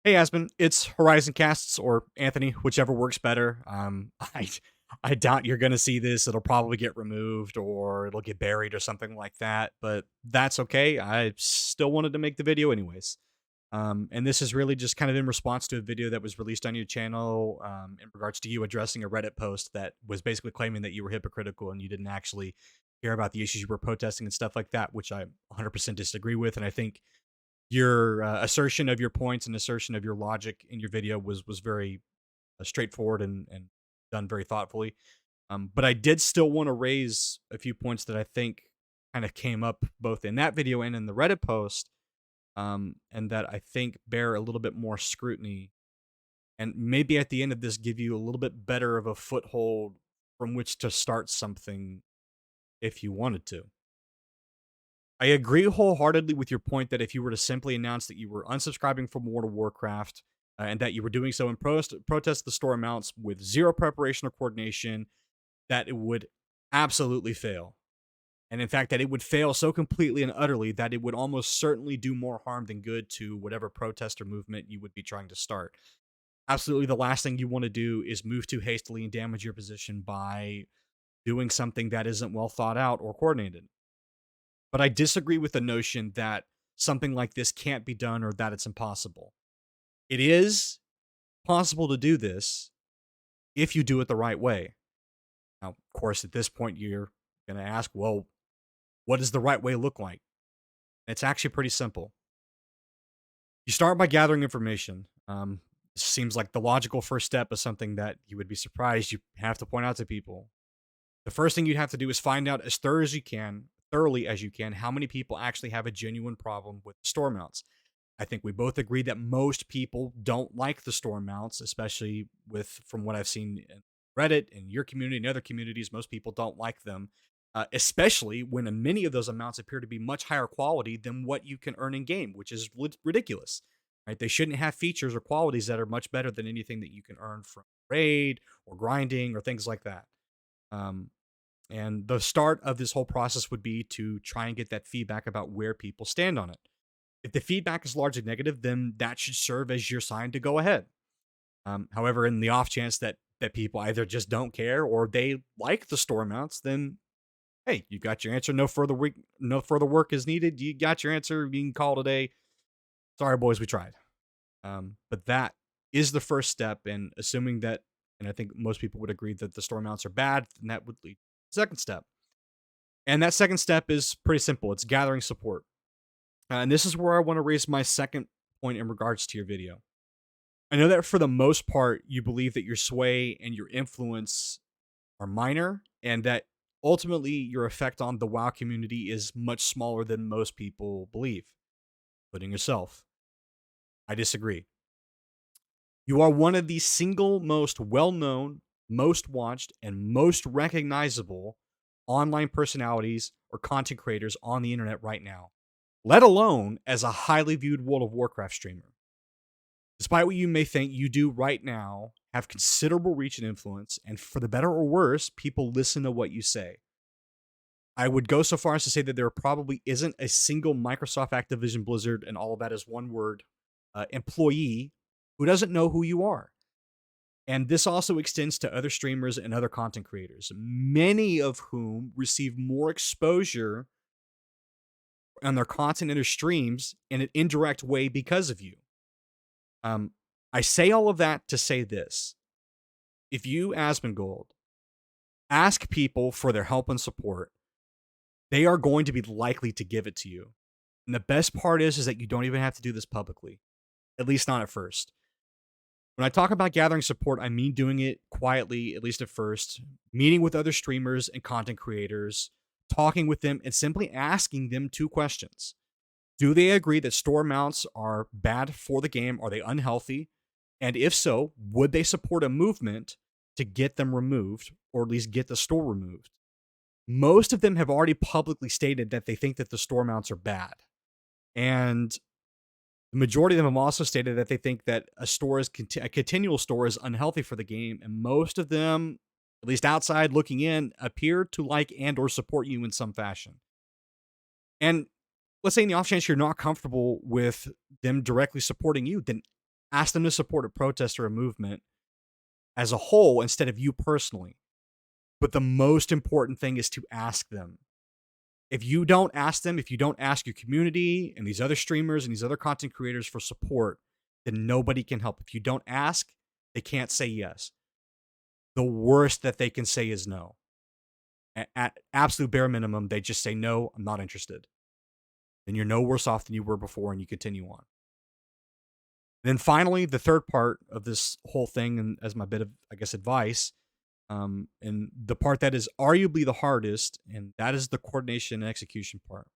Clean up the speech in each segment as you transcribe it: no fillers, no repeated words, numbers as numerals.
Hey, Aspen, it's HorizonCasts or Anthony, whichever works better. I doubt you're gonna see this. It'll probably get removed or it'll get buried or something like that, but that's okay. I still wanted to make the video anyways. And this is really just kind of in response to a video that was released on your channel in regards to you addressing a Reddit post that was basically claiming that you were hypocritical and you didn't actually care about the issues you were protesting and stuff like that, which I 100% disagree with. And I think your assertion of your points and assertion of your logic in your video was very straightforward and done very thoughtfully. But I did still want to raise a few points that I think kind of came up both in that video and in the Reddit post, and that I think bear a little bit more scrutiny. And maybe at the end of this, give you a little bit better of a foothold from which to start something if you wanted to. I agree wholeheartedly with your point that if you were to simply announce that you were unsubscribing from World of Warcraft and that you were doing so in protest the store amounts with zero preparation or coordination, that it would absolutely fail. And in fact, that it would fail so completely and utterly that it would almost certainly do more harm than good to whatever protest or movement you would be trying to start. Absolutely, the last thing you want to do is move too hastily and damage your position by doing something that isn't well thought out or coordinated. But I disagree with the notion that something like this can't be done or that it's impossible. It is possible to do this if you do it the right way. Now, of course, at this point, you're going to ask, well, what does the right way look like? It's actually pretty simple. You start by gathering information. Seems like the logical first step is something that you would be surprised you have to point out to people. The first thing you'd have to do is find out as thoroughly as you can, how many people actually have a genuine problem with store mounts. I think we both agree that most people don't like the store mounts, especially from what I've seen in Reddit and your community and other communities. Most people don't like them, especially when many of those amounts appear to be much higher quality than what you can earn in game, which is ridiculous. Right? They shouldn't have features or qualities that are much better than anything that you can earn from raid or grinding or things like that. Um, and the start of this whole process would be to try and get that feedback about where people stand on it. If the feedback is largely negative, then that should serve as your sign to go ahead. However, in the off chance that people either just don't care or they like the store mounts, then hey, you got your answer. No further work is needed. You got your answer. You can call today. Sorry, boys, we tried. But that is the first step, and assuming that, and I think most people would agree that the store mounts are bad, then that would lead to the second step. And that second step is pretty simple. It's gathering support. And this is where I want to raise my second point in regards to your video. I know that for the most part, you believe that your sway and your influence are minor, and that ultimately your effect on the WoW community is much smaller than most people believe, including yourself. I disagree. You are one of the single most well known, most watched, and most recognizable online personalities or content creators on the internet right now, let alone as a highly viewed World of Warcraft streamer. Despite what you may think, you do right now have considerable reach and influence, and for the better or worse, people listen to what you say. I would go so far as to say that there probably isn't a single Microsoft, Activision, Blizzard, and all of that is one word, employee who doesn't know who you are. And this also extends to other streamers and other content creators, many of whom receive more exposure on their content and their streams in an indirect way because of you. I say all of that to say this. If you, Asmongold, ask people for their help and support, they are going to be likely to give it to you. And the best part is that you don't even have to do this publicly, at least not at first. When I talk about gathering support, I mean doing it quietly, at least at first, meeting with other streamers and content creators, talking with them, and simply asking them two questions. Do they agree that store mounts are bad for the game? Are they unhealthy? And if so, would they support a movement to get them removed, or at least get the store removed? Most of them have already publicly stated that they think that the store mounts are bad. And the majority of them have also stated that they think that a continual store is unhealthy for the game. And most of them, at least outside looking in, appear to like and or support you in some fashion. And let's say in the off chance you're not comfortable with them directly supporting you, then Ask them to support a protest or a movement as a whole instead of you personally. But the most important thing is to ask them. If you don't ask them, if you don't ask your community and these other streamers and these other content creators for support, then nobody can help. If you don't ask, they can't say yes. The worst that they can say is no. At absolute bare minimum, they just say, no, I'm not interested. Then you're no worse off than you were before, and you continue on. Then finally, the third part of this whole thing, and as my bit of, I guess, advice, and the part that is arguably the hardest, and that is the coordination and execution part.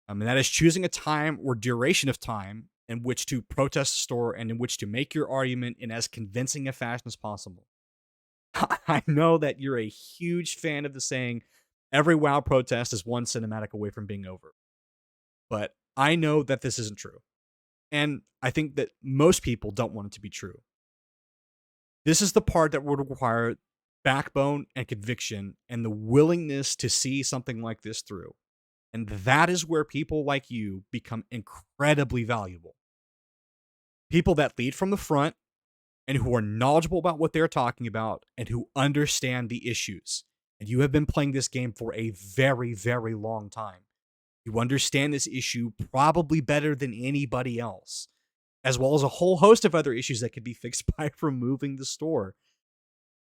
And that is choosing a time or duration of time in which to protest the store and in which to make your argument in as convincing a fashion as possible. I know that you're a huge fan of the saying, every WoW protest is one cinematic away from being over. But I know that this isn't true. And I think that most people don't want it to be true. This is the part that would require backbone and conviction and the willingness to see something like this through. And that is where people like you become incredibly valuable. People that lead from the front and who are knowledgeable about what they're talking about and who understand the issues. And you have been playing this game for a very, very long time. You understand this issue probably better than anybody else, as well as a whole host of other issues that could be fixed by removing the store.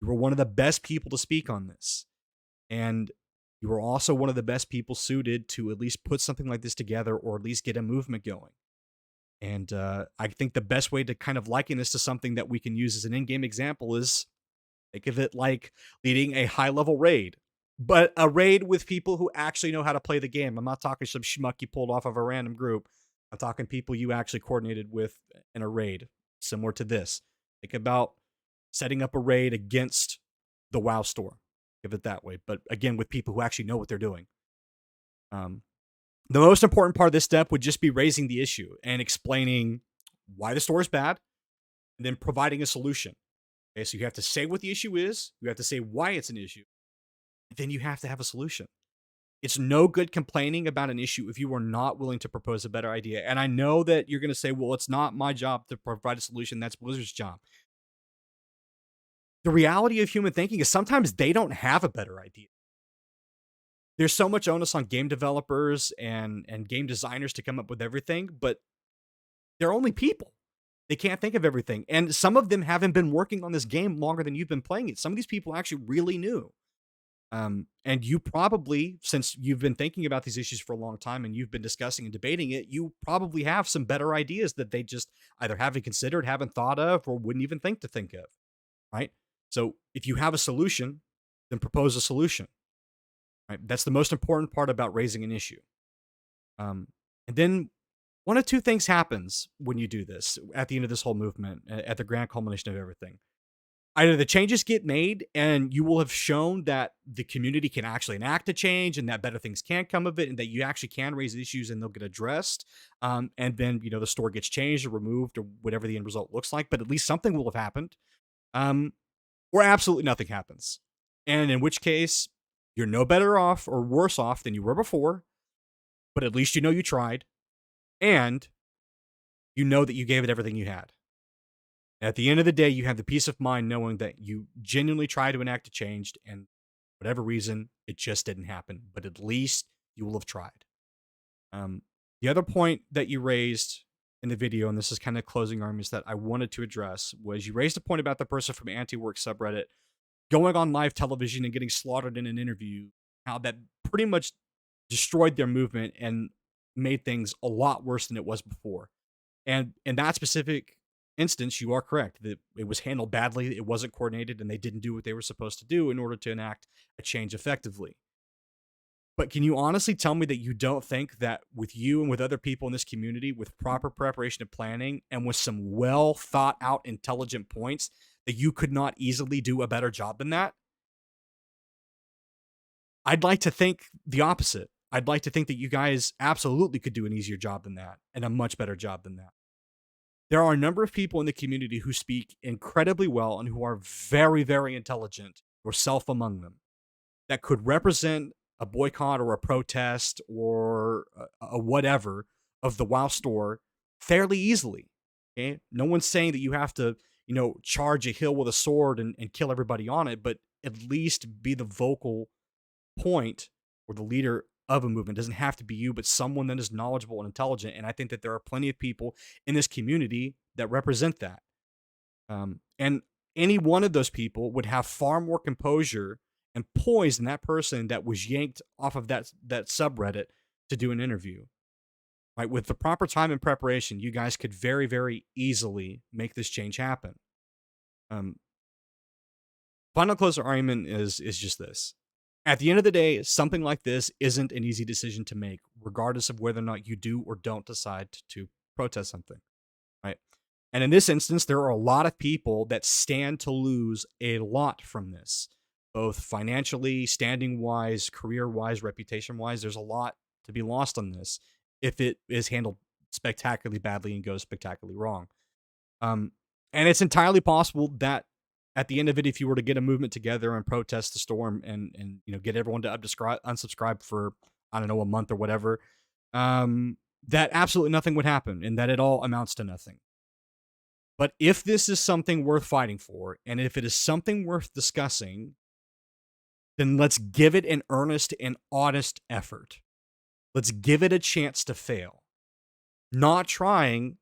You were one of the best people to speak on this. And you were also one of the best people suited to at least put something like this together or at least get a movement going. And I think the best way to kind of liken this to something that we can use as an in-game example is think of it like leading a high-level raid, but a raid with people who actually know how to play the game. I'm not talking some schmuck you pulled off of a random group. I'm talking people you actually coordinated with in a raid, similar to this. Think about setting up a raid against the WoW store. Give it that way. But again, with people who actually know what they're doing. The most important part of this step would just be raising the issue and explaining why the store is bad, and then providing a solution. Okay, so you have to say what the issue is, you have to say why it's an issue, and then you have to have a solution. It's no good complaining about an issue if you are not willing to propose a better idea. And I know that you're going to say, well, it's not my job to provide a solution, that's Blizzard's job. The reality of human thinking is sometimes they don't have a better idea. There's so much onus on game developers and game designers to come up with everything, but they're only people. They can't think of everything. And some of them haven't been working on this game longer than you've been playing it. Some of these people actually really new. And you probably, since you've been thinking about these issues for a long time and you've been discussing and debating it, you probably have some better ideas that they just either haven't considered, haven't thought of, or wouldn't even think of, right? So if you have a solution, then propose a solution. Right? That's the most important part about raising an issue. And then one of two things happens when you do this at the end of this whole movement, at the grand culmination of everything. Either the changes get made and you will have shown that the community can actually enact a change and that better things can come of it and that you actually can raise issues and they'll get addressed. And then, the store gets changed or removed or whatever the end result looks like, but at least something will have happened. Or absolutely nothing happens. And in which case, you're no better off or worse off than you were before, but at least you tried, and you know that you gave it everything you had. At the end of the day, you have the peace of mind knowing that you genuinely tried to enact a change, and for whatever reason, it just didn't happen, but at least you will have tried. The other point that you raised in the video, and this is kind of closing arguments that I wanted to address, was you raised a point about the person from Anti-Work subreddit going on live television and getting slaughtered in an interview, how that pretty much destroyed their movement and made things a lot worse than it was before. And in that specific instance, you are correct. That it was handled badly, it wasn't coordinated, and they didn't do what they were supposed to do in order to enact a change effectively. But can you honestly tell me that you don't think that with you and with other people in this community, with proper preparation and planning, and with some well thought out, intelligent points, that you could not easily do a better job than that? I'd like to think the opposite. I'd like to think that you guys absolutely could do an easier job than that and a much better job than that. There are a number of people in the community who speak incredibly well and who are very, very intelligent, yourself among them, that could represent a boycott or a protest or a whatever of the WoW store fairly easily. Okay. No one's saying that you have to, charge a hill with a sword and kill everybody on it, but at least be the vocal point or the leader of a movement. It doesn't have to be you, but someone that is knowledgeable and intelligent. And I think that there are plenty of people in this community that represent that. And any one of those people would have far more composure and poise than that person that was yanked off of that subreddit to do an interview. Right, with the proper time and preparation, you guys could very, very easily make this change happen. Um, Final closer argument is just this: at the end of the day, something like this isn't an easy decision to make, regardless of whether or not you do or don't decide to protest something. Right. And in this instance, there are a lot of people that stand to lose a lot from this, both financially, standing wise, career wise, reputation wise. There's a lot to be lost on this if it is handled spectacularly badly and goes spectacularly wrong. Um, and it's entirely possible that at the end of it, if you were to get a movement together and protest the storm and get everyone to unsubscribe for, I don't know, a month or whatever, that absolutely nothing would happen and that it all amounts to nothing. But if this is something worth fighting for, and if it is something worth discussing, then let's give it an earnest and honest effort. Let's give it a chance to fail. Not trying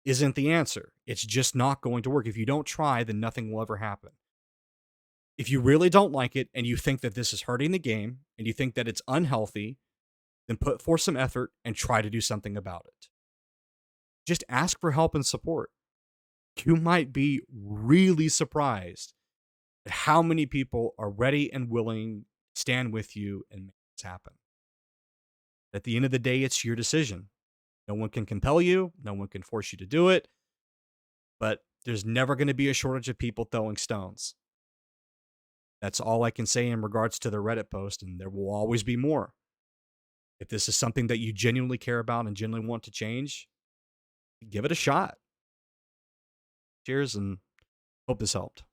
isn't the answer. It's just not going to work. If you don't try, then nothing will ever happen. If you really don't like it and you think that this is hurting the game and you think that it's unhealthy, then put forth some effort and try to do something about it. Just ask for help and support. You might be really surprised at how many people are ready and willing to stand with you and make this happen. At the end of the day, it's your decision. No one can compel you, no one can force you to do it, but there's never going to be a shortage of people throwing stones. That's all I can say in regards to the Reddit post, and there will always be more. If this is something that you genuinely care about and genuinely want to change, give it a shot. Cheers, and hope this helped.